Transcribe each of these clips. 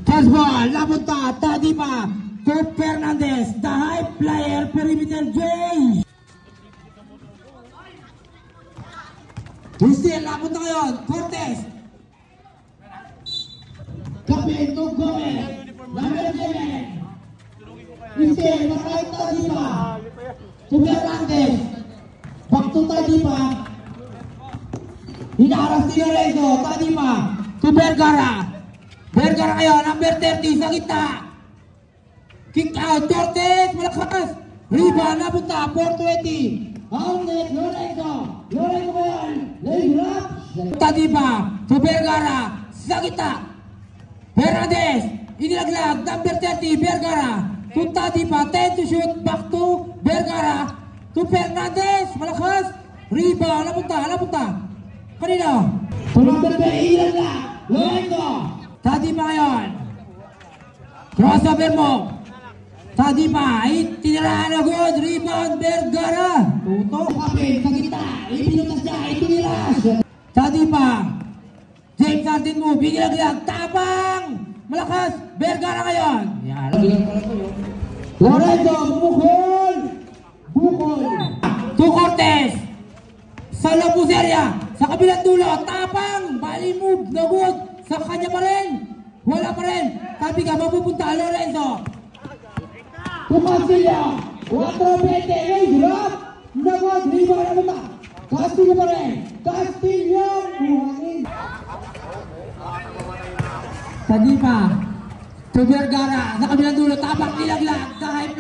Fastball, napunta, tadi pa, to Fernandez, the high flyer, perimeter J. Still, napunta ngayon, Cortez. Kapil to Gomez, number 7. Still, nakahit tadi pa, to Fernandez, back to tadi pa. Hinaras si Lorenzo, tadi pa, to Vergara. Vergara ngayon, number 30 sa gitna. Kick out, Cortez, malakas. Rebound, napunta, 420. Outlet, Lorenzo. Lorenzo ngayon, layup. Tadi pa, to Vergara, sa gitna. Fernandez, inilaglag, number 30, Vergara. To tadi pa, 10 to shoot, back to Vergara. To Fernandez, malakas. Rebound, napunta. Kanino? To number 3, inilaglag, Lorenzo. Tadi pa ngayon. Crossover mo. Tadi pa. Tiniraan agad. Rebound. Vergara. Tuto. Kapil. Sa gitna. Ipinutas niya. Itiniras. Tadi pa. James Harden mo. Binilaglag. Tapang. Malakas. Vergara ngayon. Yan. Lorenzo. Bukol. To Cortez. Sa labos area. Sa kabilang dulo. Tapang. Bali move. Nagod. Sa kanya pa rin. Wala pa rin. Sabi ka, mapupunta Lorenzo. Castillo. 4-20. Drop. Nagod. Rebound na punta. Castillo pa rin. Castillo. Tadi pa. To Vergara. Sa kabilang dulo. Tapak nilaglag.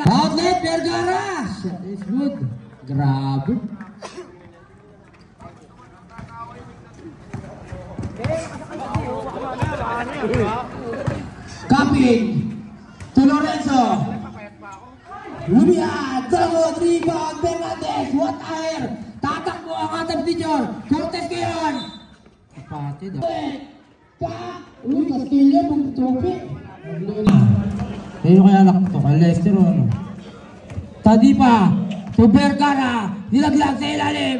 Outlet. Vergara. Shot is good. Grabe. Kapin to Lorenzo. Lumia, Dagod, rebound, Fernandez, what air? Tatakbo ang ating senior. Cortez ngayon. Kapatid. Uy, Castillo, bumtupi. Ayun kaya lakto, kay Lester o ano. Tadi pa, to Vergara, nilaglag sa ilalim.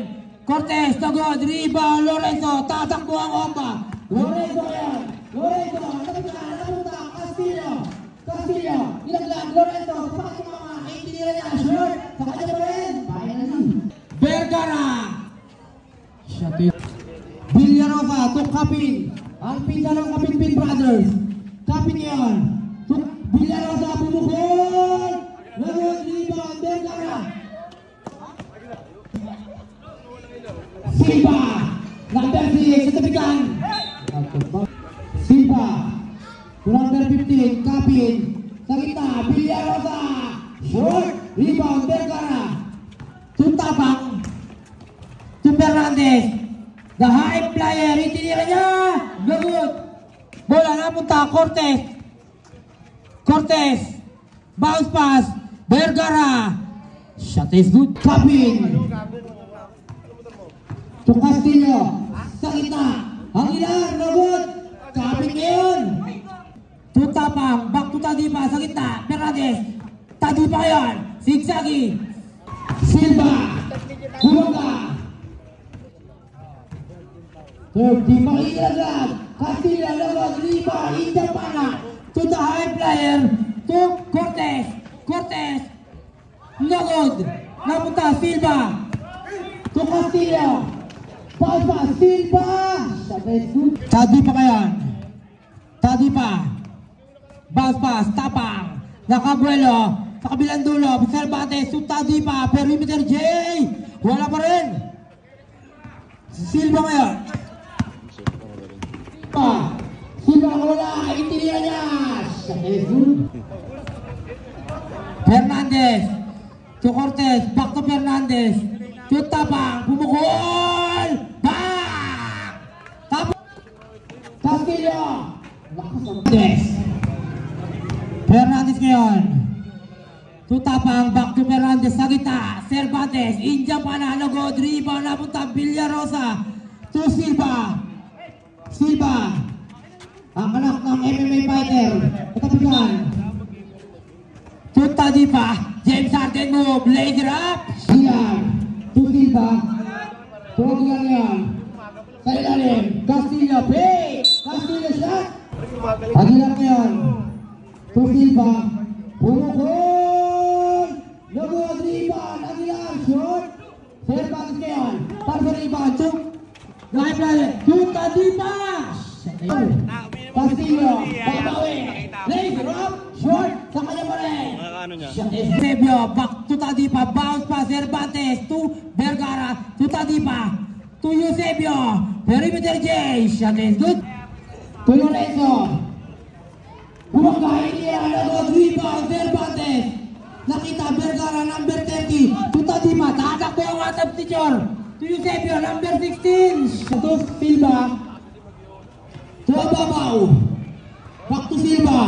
Cortez, Dagod, rebound, Lorenzo, tatakbo ang Omba. Lorenzo ngayon. Lorenzo, napunta, Castillo, nilaglag, Lorenzo, sapakat yung mga, itinira niya, short, sa kanya pa rin, finally. Vergara. Villarosa, to Kapin, ang pinsa ng Kapin Brothers. Kapin yun, to Villarosa, bumukol, nagod, rebound, Vergara. Silva, number 6, sa tabigan. Silva, number 15, Kapin, sa gitna, Villarosa, short, rebound, Vergara, Tuntapang, to Fernandez, the high flyer, itinira niya, good, bola napunta, Cortez, bounce pass, Vergara, shot is good, Kapin, to Castillo, sa gitna, ang ilar, good, Kapin ngayon. Tutapang, back to Tadipa, sa gitna, Fernandez. Tadipa ngayon, Sigsagi. Silva, Humaga. Tadipa ilaglag, Castillo, lagod, Riva, Indapana. To the high flyer, to Cortez. Lagod, napunta, Silva. To Castillo. Pausa, Silva. Tadipa ngayon. Tadipa. Bounce pass, Tapang, nakabuelo, sa kabilang dulo, Cervantes, Tadipa, perimeter J, wala pa rin. Silva ngayon. Silva wala, itinira niya. Fernandez, to Cortez, back to Fernandez, to Tapang, bumukol, back! Tapang, Castillo, Fernandez ngayon. Tutapang, back to Fernandez sa gitna. Cervantes, India pa na, nagod, rebound, napunta, Villarosa. To Silva. Ang anak ng MMA fighter. Katapigan. To Tadipa, James Harden move, laser up. Siyan. To Silva. Tuwagan yan. Sa ilalim, Castillo, play! Castillo shot! Aguilar ngayon. Tuta Dimas! Castillo, babawi. Lay, drop, short, sa kanya pa rin. Eusebio, back to Tadipa, bounce pa, Cervantes, to Vergara, to Tadipa, to Eusebio, perimeter J, shot is good. To Lorenzo, bumagay niya, nagod, rebound, Cervantes, nakita Vergara, number 30, to Tadipa, tatakbo ang atap teacher, to Eusebio, number 16, to Silva, to Ababaw, back to Silva,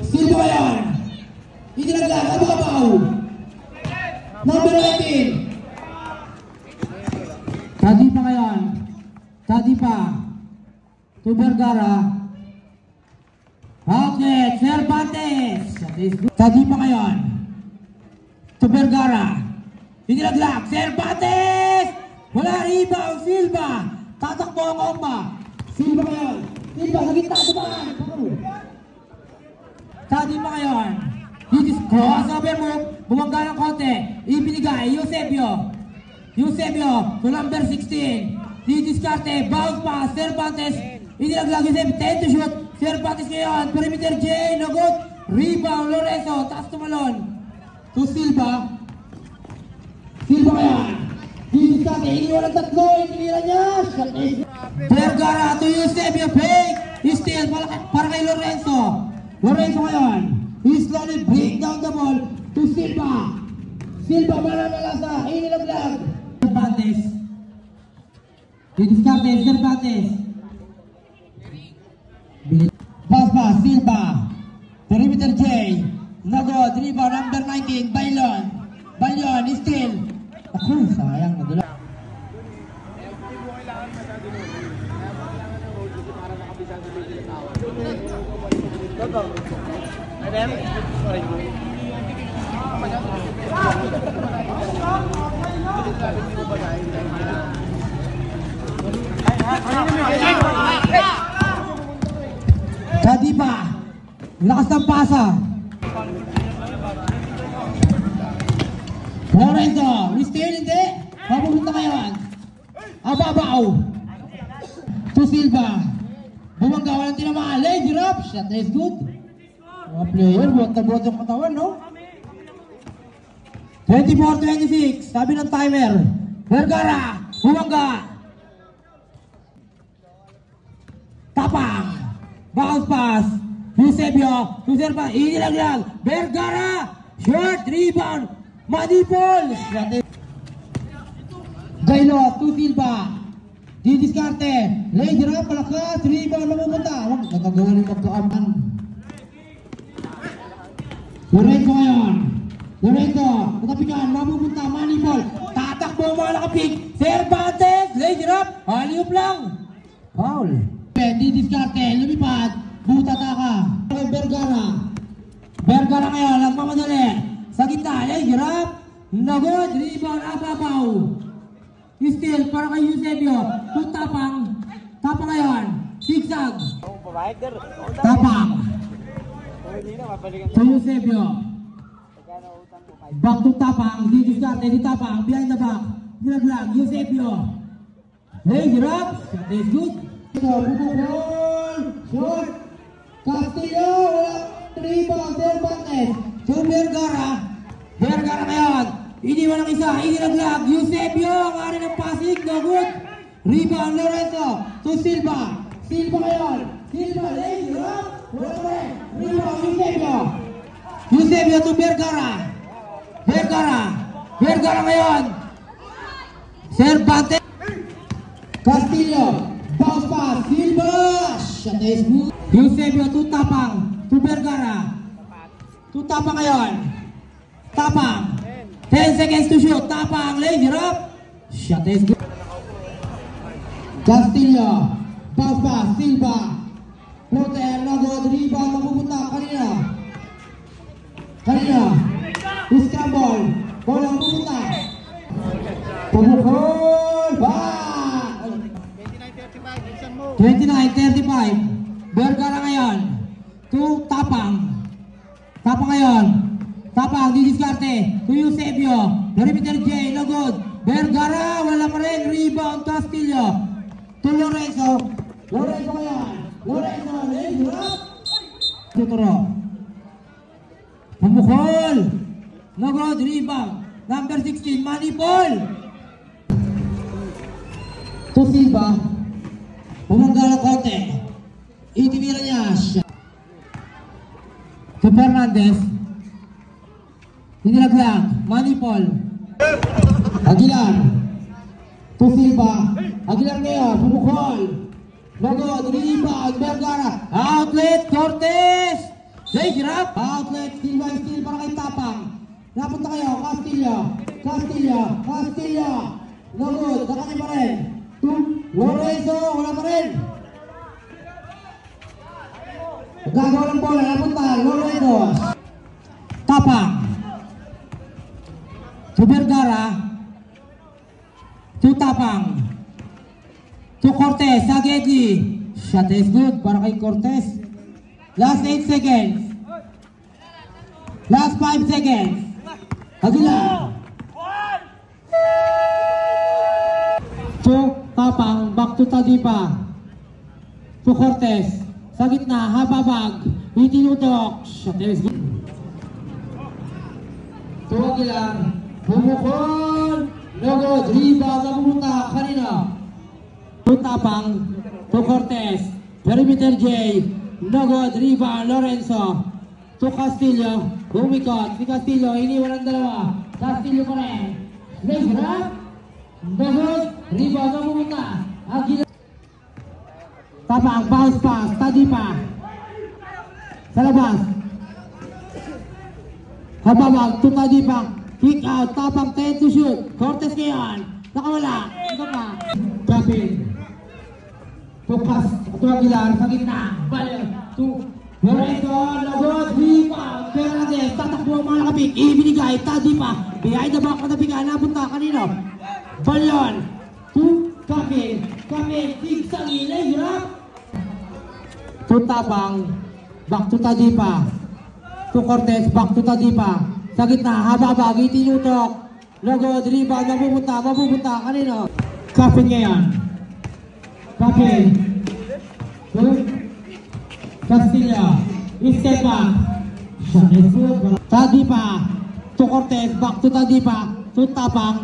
Silva yan, itinaglag, Ababaw, number 18, Tadipa ngayon, Tadipa, to Vergara, okay, Cervantes, Tadipa ngayon, to Vergara, itinaglag, Cervantes, wala rebound, Silva, tatakbo ang Omba, Silva ngayon, Silva sa gitna, dumaan, Tadipa ngayon, this crossover move, bumangga ng konti, ibinigay, Eusebio, Eusebio to number 16, didiskarte, bounce pass, Cervantes, inilaglag Eusebio, 10 to shoot, Cervantes ngayon, perimeter J, no good, rebound, Lorenzo, taas tumalon, to Silva, Silva ngayon, didiskarte, iniwan ang tatlo, inilira niya, Vergara to Eusebio, fake, steal, para kay Lorenzo, Lorenzo ngayon, he slowly bring down the ball to Silva, Silva malamalasa, inilaglag, Cervantes, didiskarte, Cervantes, pass, Silva, perimeter J, nagod, rebound, number 19, Bailon, steal, ako, sayang, nadula. Tadipa, lakas ng pasa. Lorenzo, still hindi. Papupunta ngayon. Ababaw. To Silva. Bumangga, walang tinamaan. Leg drop. Shot is good. Mga player, buhat na buhat yung katawan, no? 24-26. Sabi ng timer. Vergara. Bumangga. Tapang. Bounce pass. Eusebio. Eusebio. Inilaglag. Vergara. Short. Rebound. Manipol. Gailot. To Silva. Didiskarte. Lay drop. Malakas. Rebound. Mamupunta. Huwag nagagawa ng magkaaman. Lorenzo ngayon. Lorenzo. Katapikan. Mamupunta. Manipol. Tatakbo mga nakapik. Cervantes. Lay drop. Alley-oop lang. Foul. Didiskarte, lumipad, butataka, Vergara ngayon, nagmamadali, sa gitna, hirap, nagod, rebound, Ababaw, steal, para kay Eusebio, tapang ngayon, zigzag, tapang, to Eusebio, back to tapang, didiskarte, di tapang, behind the back, nilaglag, Eusebio, hirap, that is good. Bukol, short, Castillo, rebound, Cervantes, to Vergara ngayon, iniwan ang isa, inilaglag, Eusebio, ang ari ng Pasig, no good, rebound, Lorenzo, to Silva ngayon, Silva, lay, drop, rebound, Eusebio to Vergara ngayon, Cervantes, Castillo, bounce pass, Silva, shot is good. Eusebio to Tapang, to Vergara, to Tapang ngayon, Tapang, 10 seconds to shoot, Tapang, lay, drop, shot is good. Castillo, bounce pass, Silva, floater, nagod, rebound, mapupunta, kanina, scramble, bola mapupunta, pabukol, back! 29-35, Vergara ngayon, to Tapang ngayon, Tapang, didiskarte, to Eusebio, perimeter J, no good, Vergara, wala pa rin, rebound, Castillo, Tuturo. Pumukol. Nagod, rebound. Number 16, Manipol. To Silva. Pumanggal ng konti. Itinira niya. To Fernandez. Hinilaglag. Manipol. Aguilar. To Silva. Aguilar ngayon. Pumukol. Nagod, rebound. Vergara. Outlet. Cortez. Leg wrap. Outlet. Silva. Still para kay Tapang. Napunta kayo. Castillo. Castillo. Castillo. Nagod. Nakaki pa rin. Lorenzo. Wala pa rin. Gagawa ng bola. Napunta. Lorenzo. Tapang. To Vergara. To Tapang. To Cortez. Sagedli. Shot is good para kay Cortez. Last 8 seconds. Last 5 seconds. Aguilar. To Tapang. Back to Tadipa. To Cortez. Sa gitna. Hababag. Itinutok. Shot is good. To Aguilar. Bumukol. Nagod. Rebound na pumunta. Kanina. To Tapang. To Cortez. Perimeter J. Nagod. Rebound. Lorenzo. To Castillo. Bumikot. Si Castillo. Iniwan ang dalawa. Castillo pa rin. Leg wrap. Nagod. Rebound na pumunta. Aguilar. Tapang. Bounce pass. Tadipa. Sa labas. Hababag. To Tadipa. Kick out. Tapang 10 to shoot. Cortez ngayon. Nakawala. Ito pa. Kapin. Tukas. To Aguilar. Sa gitna. Balik. To Lorenzo. Nagod. Rebound. Fernandez. Tatakbo ang mga nakapik. Ibinigay. Tadipa. Behind the back. Katapigan. Napunta. Kanino? Balyon. To Kapin. Kapin. Tigsang ilay. Hirap. To Tapang. Back to Tadipa. To Cortez. Back to Tadipa. Sa gitna. Hababag. Itinutok. Nagod. Rebound. Mapupunta. Mapupunta. Kanino? Kapin ngayon. Kapin. To Castillo. Step back. Shot is good. Tadipa. To Cortez. Back to Tadipa. To Tapang.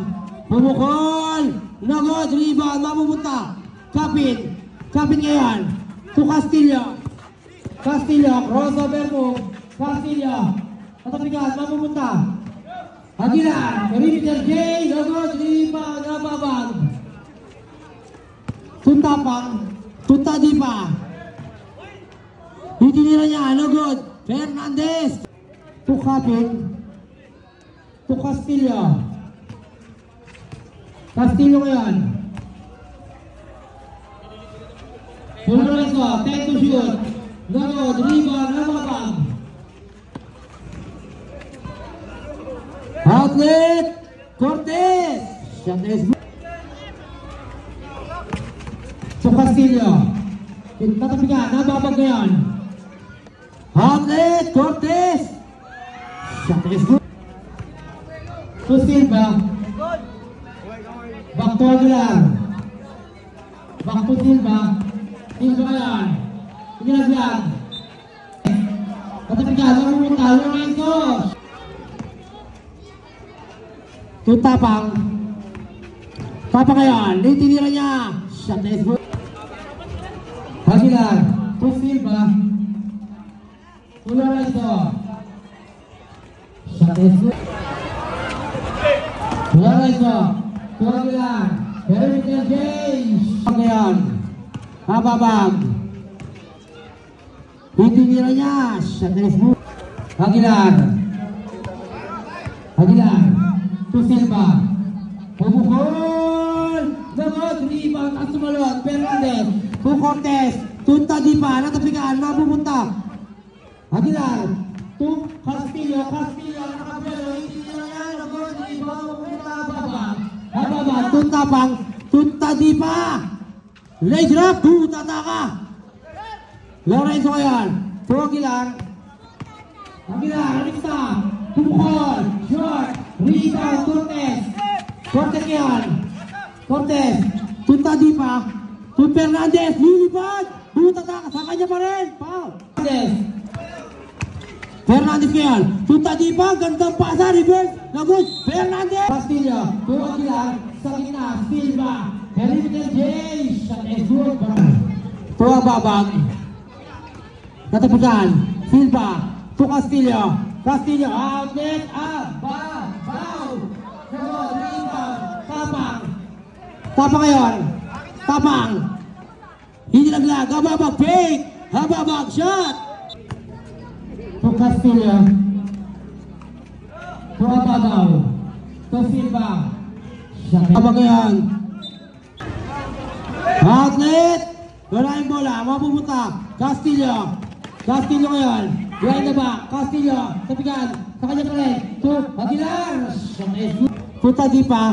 Pumukol. Nagod. Rebound. Mapupunta. Kapin. Kapin ngayon. To Castillo. Castillo. Crossover move. Castillo. Katapigan. Mapupunta. Aguilar. Perimeter J. Nagod. Rebound. Nababag. To Tapang. To Tadipa. Itinira niya. Nagod. Fernandez. To Kapin. To Castillo. Castillo ngayon. To Lorenzo. 10 to shoot. Nagod. Rebound. Nababag. Outlet. Cortez. Shot is good. To Castillo. Tatapigan. Nababag ngayon. Outlet. Cortez. Shot is good. To Silva. Back to Aguilar. Back to Silva. Silva ngayon. Pinilaglag. Tatapigan. Mapupunta. Lorenzo. To Tapang. Tapang ngayon. Itinira niya. Shot is good. Aguilar. To Silva. To Lorenzo. Shot is good. Lorenzo. To Aguilar. Perimeter J. Ngayon. Hababag. Itinira niya. Shot is good. Aguilar. Aguilar. To Silva. Pumukol. Nagod. Rebound. At sumalot. Fernandez. To Cortez. To Tadipa. Natapigan. Mapupunta. Aguilar. To Castillo. Castillo. Nakapelo. Itinira niya. Nagod. Rebound. Mapupunta. Hababag. Hababag. To Tapang. To Tadipa. Leg wrap. To Tataka. Lorenzo ngayon. To Aguilar. Aguilar. Alista. Pumukol. Short. Rebound. Cortez. Cortez ngayon. Cortez. To Tadipa. To Fernandez. Lilipad. Tataka. Sa kanya pa rin. Foul. Fernandez. Fernandez ngayon. Tuta di pa. Gandang pasa. Reverse. Lagot. Fernandez. Castillo. Tuwa sila. Sa gitna. Silva. Perimeter J. Shot is good. Tuwa babag. Natapikan. Silva. To Castillo. Castillo. Outlet. Foul. Tapang. Tapang ngayon. Tapang. Hindi naglag. Hababag. Fake. Hababag. Shot. To Castillo. To Ababaw. To Silva. Hababag ngayon. Outlet. Wala yung bola. Mapupunta. Castillo. Castillo ngayon. Behind the back. Castillo. Tapikan. Sa kanya pa rin. To Aguilar. To Tadipa.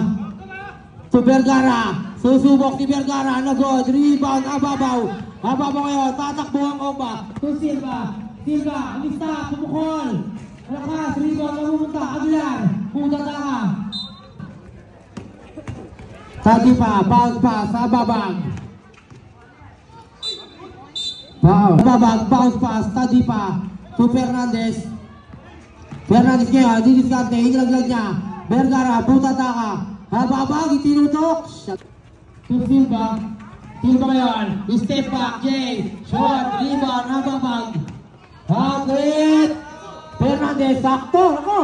To Vergara. Susubok ni Vergara. Nagod. Rebound. Ababaw. Ababaw ngayon. Tatakbo ang Oba. To Silva. Silva. Alista. Pumukol. Lakas. Rebound. Mapupunta. Aguilar. Punta ka. Tadipa. Bounce pass. Ababag. Babag, bounce pass, Tadipa to Fernandez. Fernandez ngayon, didiskarte, inilaglag niya. Vergara, butataka. Hababag, itinutok. To Silva. Silva ngayon, step back, Jay. Shot, rebound, hababag. Outlet. Fernandez, sakto. Ako.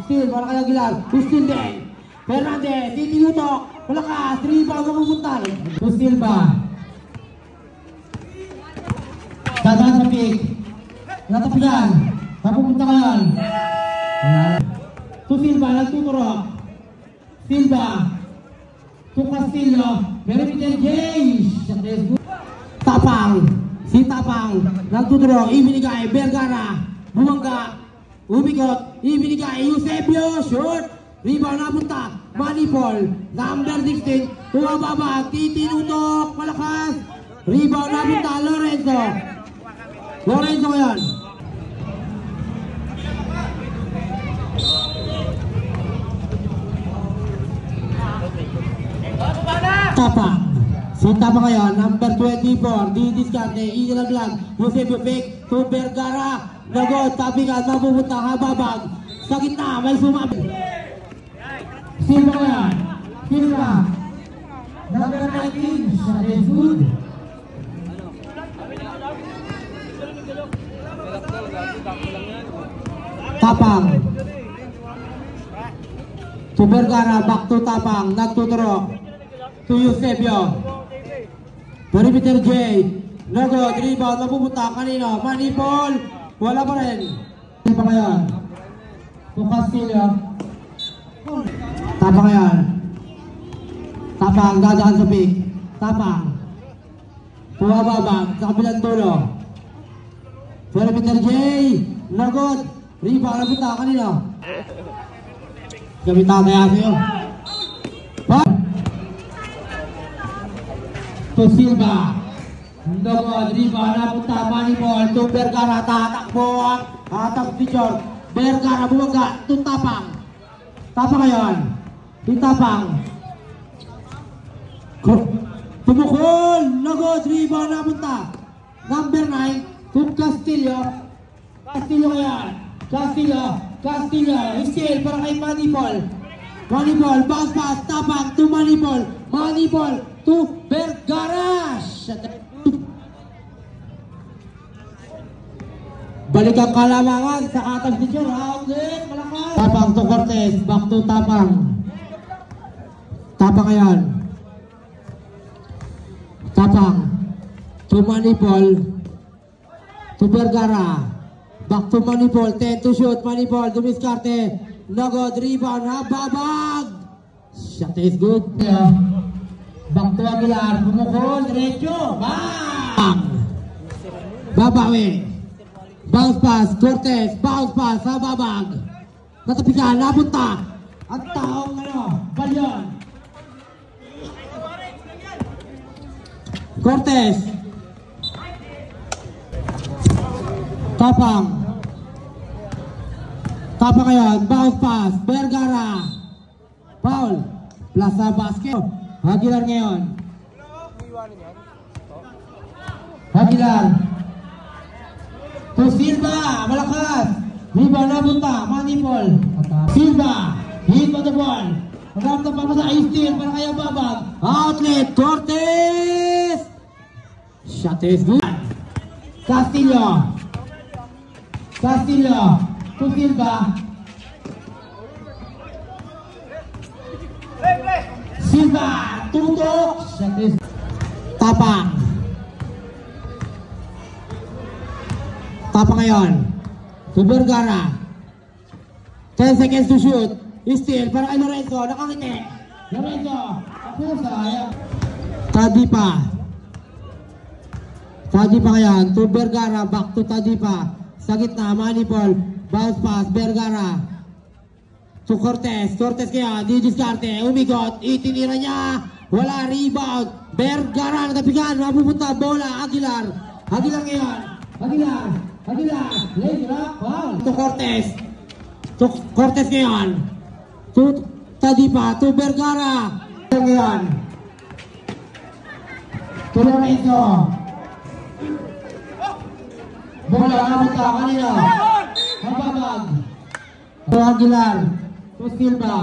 Still, para kaya Aguilar. Still din. Fernandez, itinutok. Malakas, rebound, mapupuntal. To Silva. Dadaan sa pick. Natapigan. Napupunta ka yan. To Silva, nagtuturok. Silva. To Castillo. Perimeter J. Tapang. Si Tapang. Nagtuturok. Ibinigay. Vergara. Bumangga. Umikot. Ibinigay. Eusebio. Short. Rebound napunta. Manipol. Number 16. Tuwa baba. Titinutok. Malakas. Rebound napunta. Lorenzo. Lorenzo ngayon. Tapang. Si Tapang ngayon, number 24. Didiskarte, inilaglag. Eusebio fake to Vergara. Nagod, tapikan, mapupunta, hababag. Sa gitna, may sumabi. Silva ngayon. Silva. Number 19. Shot is good. Tapang. To Vergara, back to Tapang. Nagtuturok. To Eusebio. Perimeter J. Nagod, rebound, mapupunta. Kanino? Manipol. Wala pa rin. Tapang ngayon. To Castillo. Tapang ngayon. Tapang, dadaan sa pick. Tapang. To Ababag, sa kabilang dulo. Perimeter J. Nagod. Rebound, napunta. Kanino? Gamitan kaya sa'yo. To Silva. Nagod. Rebound, napunta. Manipol. To Vergara. Tatakbo ang atang picture. Vergara, bumangga. To Tapang. Tapang ngayon. To Tapang. Tumukol. Nagod. Rebound, napunta. Number 9. To Castillo. Castillo ngayon. Castillo. Still para kay Manipol. Manipol. Bounce pass. Tapang to Manipol. Manipol to Vergara. Balik ang kalamangan sa atang picture. Outlet. Malakas. Tapang to Cortez. Back to Tapang. Tapang ngayon. Tapang to Manipol. To Vergara. Back to Manipol. 10 to shoot. Manipol. Dumiskarte. Nagod. Rebound. Hababag. Shot is good. Back to Aguilar. Pumukol. Diretso. Bang! Babawi. Bounce pass. Cortez. Bounce pass. Hababag. Natapikan. Napunta. At taong Balyon. Cortez. Tapang. Tapang ngayon. Bounce pass. Vergara. Foul. Plaza basket. Aguilar ngayon. Aguilar. To Silva. Malakas. Rebound na punta, Manipol. Silva, hit on the ball. Magandang pa sa steal para kay Babag. Outlet, Cortez. Shot is good. Castillo. Castillo to Silva. Silva, tutok. Shot is Tapang. Tapang ngayon. To Vergara. 10 seconds to shoot. Steal para kay Lorenzo. Nakangiti. Lorenzo. Sayang. Tadipa. Tadipa ngayon. To Vergara. Back to Tadipa. Sa gitna. Manipol. Bounce pass. Vergara. To Cortez. Cortez kaya. Di diskarte. Umigot. Itinira niya. Wala. Rebound. Vergara. Natapigan. Mapupunta. Bola. Aguilar. Aguilar ngayon. Aguilar. Aguilar. Lay drop. Wow. To Cortez. To Cortez ngayon. To Tadipa. To Vergara. Ngayon. To Lorenzo. Bola. Napunta. Kanina. Mababag. To Aguilar. To Silva.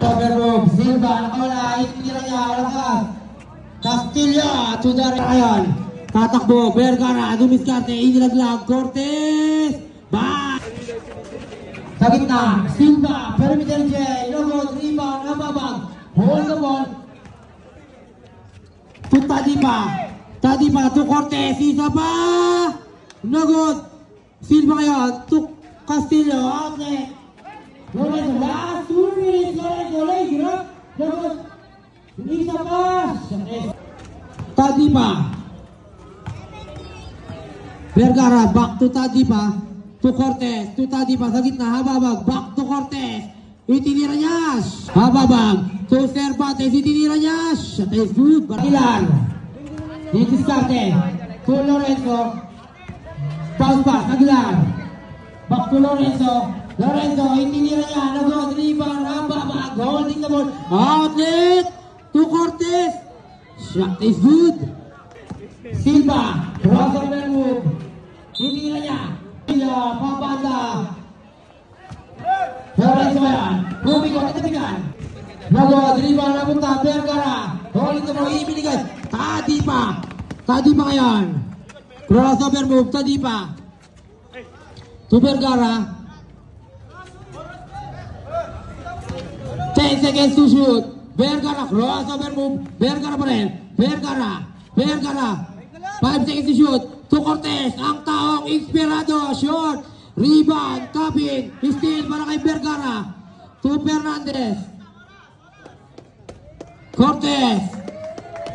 Overmove. Silva. Nakawala. Itinira niya. Lakas. Castillo. To Darren ngayon. Tatakbo. Vergara. Dumiskarte. Inilaglag. Cortez. Back. Sa gitna. Silva. Perimeter J. Logos. Rebound. Nababag. Hold the ball. To Tadipa. Tadipa. To Cortez. Isa pa. Logos. Silva ngayon. To Castillo. Outlet. Lorenzo. Last 2 minutes. Lorenzo. Laser. Logos. Isa pa. Tadipa. Vergara, back to Tadipa, to Cortez, to Tadipa, sa gitna, hababag, back to Cortez, itinira niya, hababag, to Cervantes, itinira niya, shot is good, Barilan, didiskarte, to Lorenzo, bounce pass, Aguilar, back to Lorenzo, Lorenzo, itinira niya, nagod, rebound, hababag, holding the ball, outlet, to Cortez, shot is good, Silva, crossover move. Hindi niya. Papanda. Lorenzo yan. Bumiko, katabigan. Nagod, rebound na punta. Vergara. Holding the ball, ibinigay. Tadipa. Tadipa ngayon. Crossover move, Tadipa. To Vergara. 10 seconds to shoot. Vergara, crossover move. Vergara pa rin. Vergara. Vergara. 5 seconds to shoot. To Cortez. Ang taong inspirado. Short. Rebound. Tapping. Steal para kay Vergara. To Fernandez. Cortez.